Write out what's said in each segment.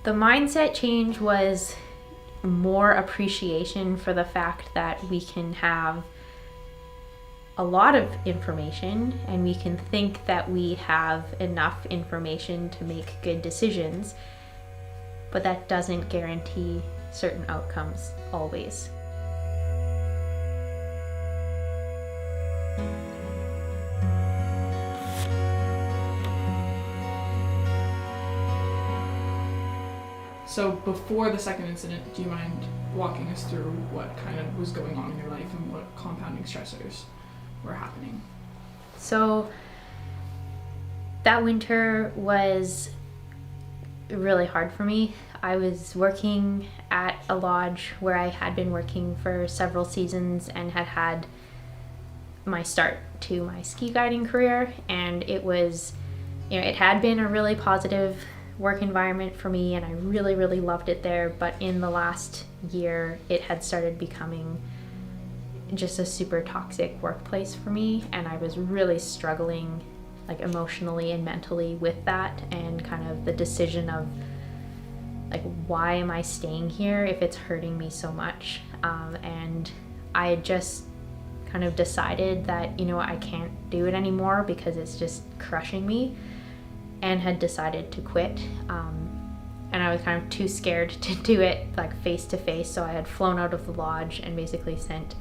The mindset change was more appreciation for the fact that we can have a lot of information and we can think that we have enough information to make good decisions, but that doesn't guarantee certain outcomes always. So before the second incident, do you mind walking us through what kind of was going on in your life and what compounding stressors were happening? So that winter was really hard for me. I was working at a lodge where I had been working for several seasons and had had my start to my ski guiding career, and it was, it had been a really positive work environment for me and I really, really loved it there, but in the last year it had started becoming just a super toxic workplace for me, and I was really struggling like emotionally and mentally with that, and kind of the decision of like, why am I staying here if it's hurting me so much? And I had just kind of decided that, I can't do it anymore because it's just crushing me, and had decided to quit. And I was kind of too scared to do it like face to face, so I had flown out of the lodge and basically sent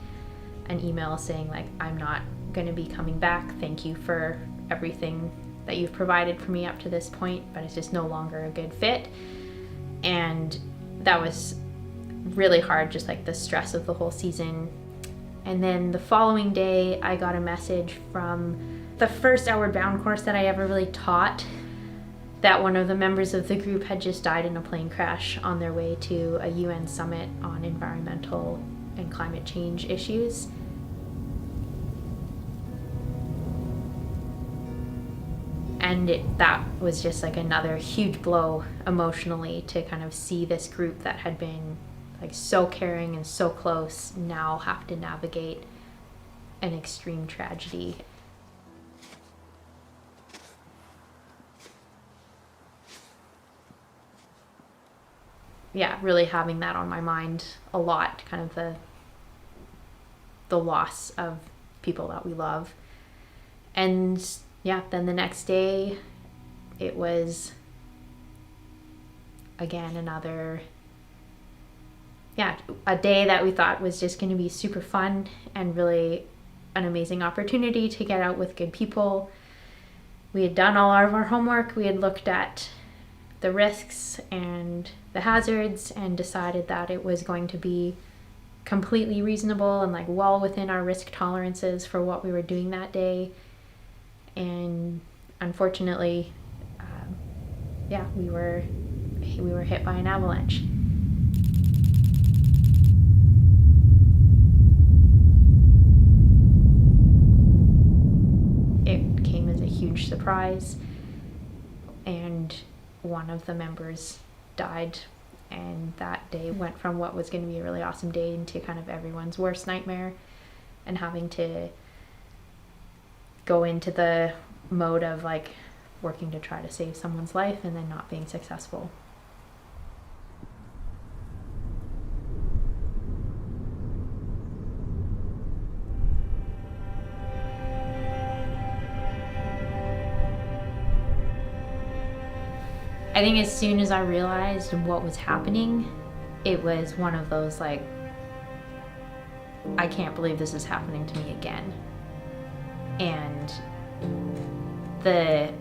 an email saying like, I'm not going to be coming back. Thank you for everything that you've provided for me up to this point, but it's just no longer a good fit. And that was really hard, just like the stress of the whole season. And then the following day I got a message from the first Outward Bound course that I ever really taught, that one of the members of the group had just died in a plane crash on their way to a UN summit on environmental and climate change issues. And that was just like another huge blow emotionally, to kind of see this group that had been like so caring and so close now have to navigate an extreme tragedy. Yeah, really having that on my mind a lot, kind of the loss of people that we love. And yeah, then the next day it was again another, a day that we thought was just going to be super fun and really an amazing opportunity to get out with good people. We had done all of our homework. We had looked at the risks and the hazards and decided that it was going to be completely reasonable and like well within our risk tolerances for what we were doing that day. And unfortunately, we were hit by an avalanche. It came as a huge surprise, and one of the members died, and that day went from what was going to be a really awesome day into kind of everyone's worst nightmare, and having to go into the mode of like working to try to save someone's life and then not being successful. I think as soon as I realized what was happening, it was one of those like, I can't believe this is happening to me again. And the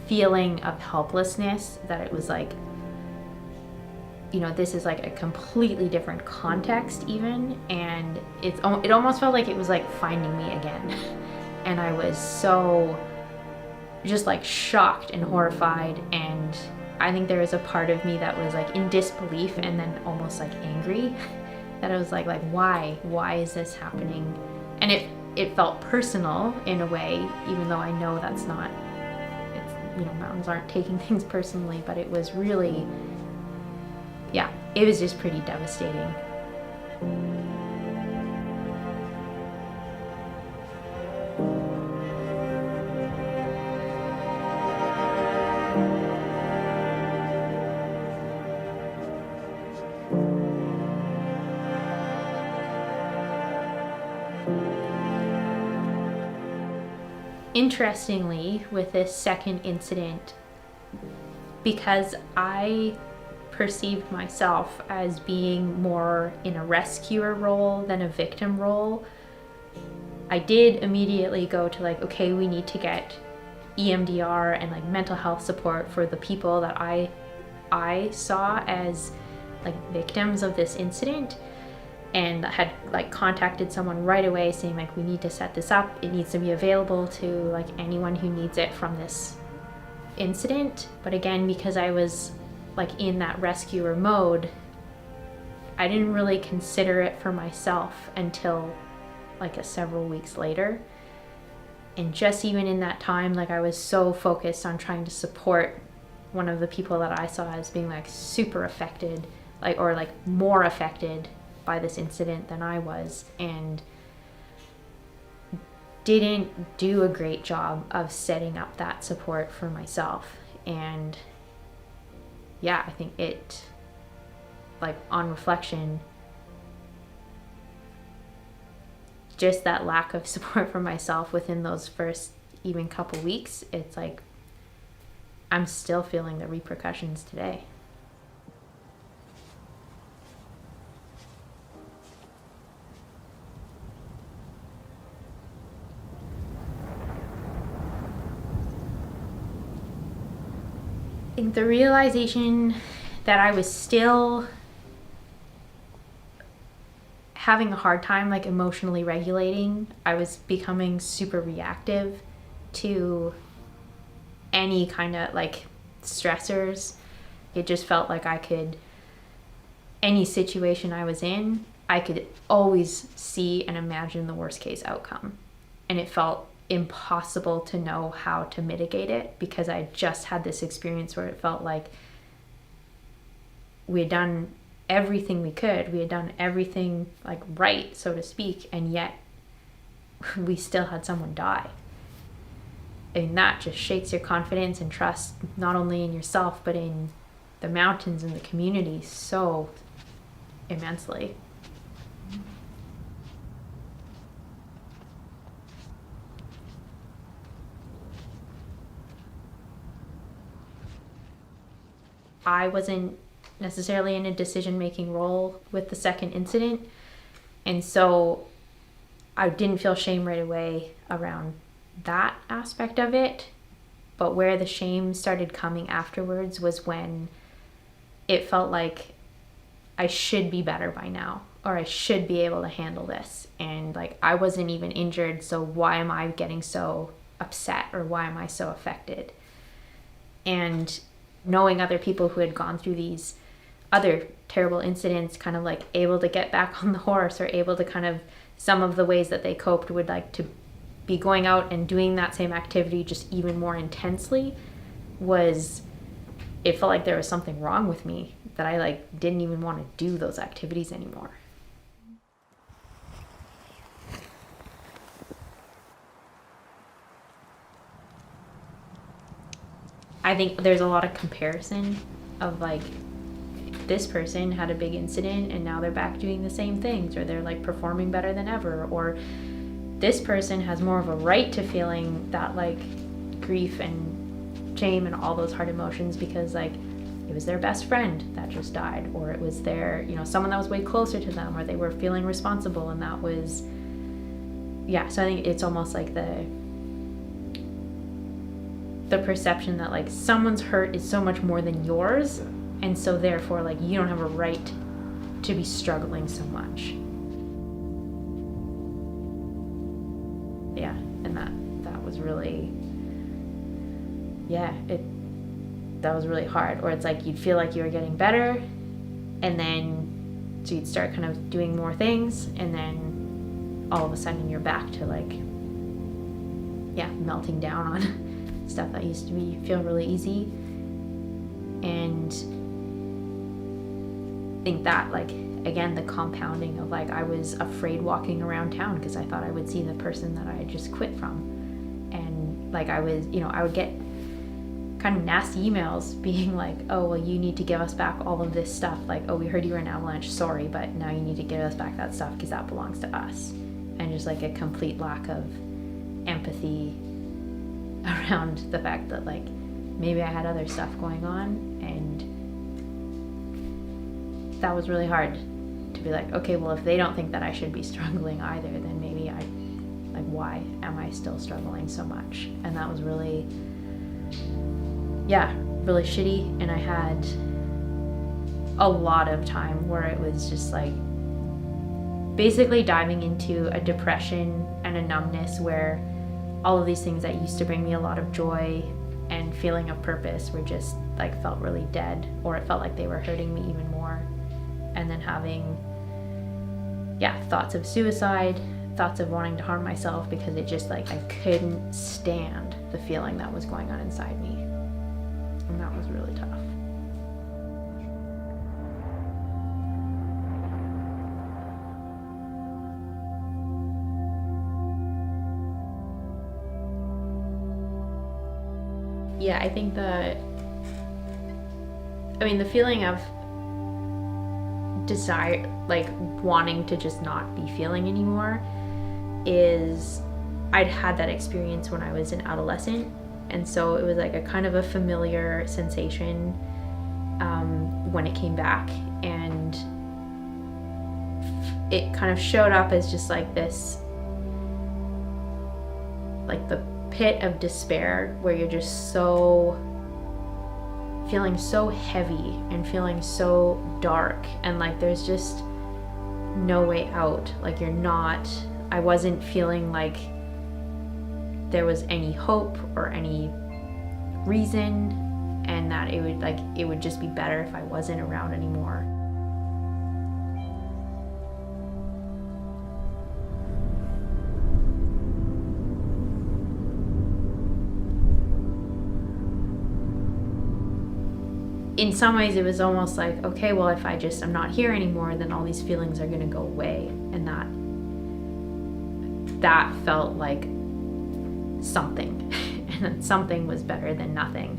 feeling of helplessness, that it was like, this is like a completely different context even, and it almost felt like it was like finding me again. And I was so just like shocked and horrified, and I think there was a part of me that was like in disbelief and then almost like angry, that I was like why is this happening? And it felt personal in a way, even though I know that's not, mountains aren't taking things personally, but it was really, it was just pretty devastating. interestingly, with this second incident, because I perceived myself as being more in a rescuer role than a victim role, I did immediately go to like, okay, we need to get EMDR and like mental health support for the people that I saw as like victims of this incident, and had like contacted someone right away saying like, we need to set this up. It needs to be available to like anyone who needs it from this incident. But again, because I was like in that rescuer mode, I didn't really consider it for myself until like several weeks later. And just even in that time, like I was so focused on trying to support one of the people that I saw as being like super affected, like, or like more affected by this incident than I was, and didn't do a great job of setting up that support for myself. And yeah, I think it, like on reflection, just that lack of support for myself within those first even couple weeks, it's like I'm still feeling the repercussions today. I think the realization that I was still having a hard time like emotionally regulating. I was becoming super reactive to any kind of like stressors. It just felt like any situation I was in, I could always see and imagine the worst case outcome. And it felt impossible to know how to mitigate it, because I just had this experience where it felt like we had done everything we could. We had done everything like right, so to speak, and yet we still had someone die. And that just shakes your confidence and trust, not only in yourself, but in the mountains and the community so immensely. I wasn't necessarily in a decision-making role with the second incident, and so I didn't feel shame right away around that aspect of it. But where the shame started coming afterwards was when it felt like I should be better by now, or I should be able to handle this, and like I wasn't even injured, so why am I getting so upset, or why am I so affected? And knowing other people who had gone through these other terrible incidents, kind of like able to get back on the horse, or able to kind of, some of the ways that they coped would like to be going out and doing that same activity just even more intensely, it felt like there was something wrong with me, that I like didn't even want to do those activities anymore. I think there's a lot of comparison of like, this person had a big incident and now they're back doing the same things, or they're like performing better than ever, or this person has more of a right to feeling that like grief and shame and all those hard emotions, because like it was their best friend that just died, or it was their, someone that was way closer to them, or they were feeling responsible, and that was, so I think it's almost like the perception that like someone's hurt is so much more than yours, and so therefore like you don't have a right to be struggling so much. And that was really, that was really hard. Or it's like you'd feel like you were getting better, and then so you'd start kind of doing more things, and then all of a sudden you're back to like melting down on stuff that used to feel really easy. And I think that like, again, the compounding of like I was afraid walking around town because I thought I would see the person that I had just quit from, and like I was, I would get kind of nasty emails being like, oh well, you need to give us back all of this stuff, like, oh, we heard you were an avalanche, sorry, but now you need to give us back that stuff because that belongs to us. And just like a complete lack of empathy around the fact that like maybe I had other stuff going on, and that was really hard to be like, okay, well, if they don't think that I should be struggling either, then maybe why am I still struggling so much? And that was really, really shitty. And I had a lot of time where it was just like basically diving into a depression and a numbness where all of these things that used to bring me a lot of joy and feeling of purpose were just like felt really dead, or it felt like they were hurting me even more. And then having thoughts of suicide, thoughts of wanting to harm myself, because it just like I couldn't stand the feeling that was going on inside me. And that was really tough. Yeah, I think the feeling of desire, like wanting to just not be feeling anymore, is I'd had that experience when I was an adolescent, and so it was like a kind of a familiar sensation when it came back, and it kind of showed up as just like this, like the pit of despair where you're just feeling so heavy and feeling so dark, and like there's just no way out. Like I wasn't feeling like there was any hope or any reason, and that it would just be better if I wasn't around anymore. In some ways it was almost like, okay, well, if I'm not here anymore, then all these feelings are going to go away. And that felt like something. And that something was better than nothing.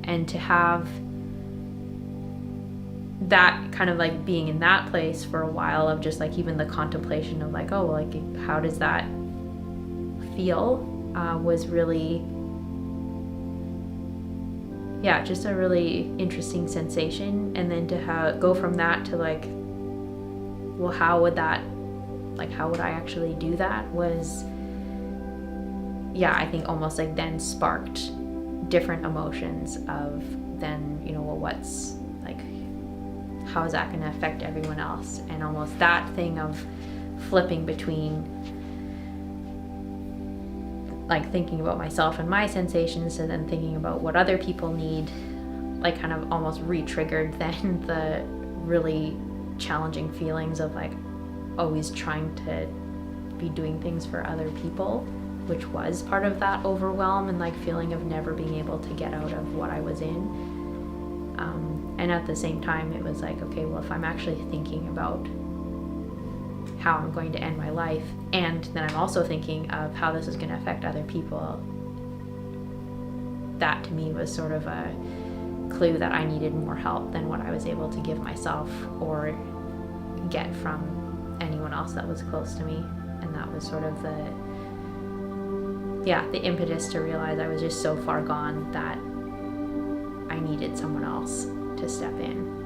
And to have that kind of like being in that place for a while of just like even the contemplation of like, oh, like how does that feel, was really, just a really interesting sensation. And then to go from that to like, well, how would I actually do that, was, I think almost like then sparked different emotions of then, well, what's like, how is that going to affect everyone else? And almost that thing of flipping between like thinking about myself and my sensations, and then thinking about what other people need, like kind of almost re-triggered then the really challenging feelings of like always trying to be doing things for other people, which was part of that overwhelm and like feeling of never being able to get out of what I was in. And at the same time, it was like, okay, well, if I'm actually thinking about how I'm going to end my life, and then I'm also thinking of how this is going to affect other people, that to me was sort of a clue that I needed more help than what I was able to give myself or get from anyone else that was close to me. And that was sort of the impetus to realize I was just so far gone that I needed someone else to step in.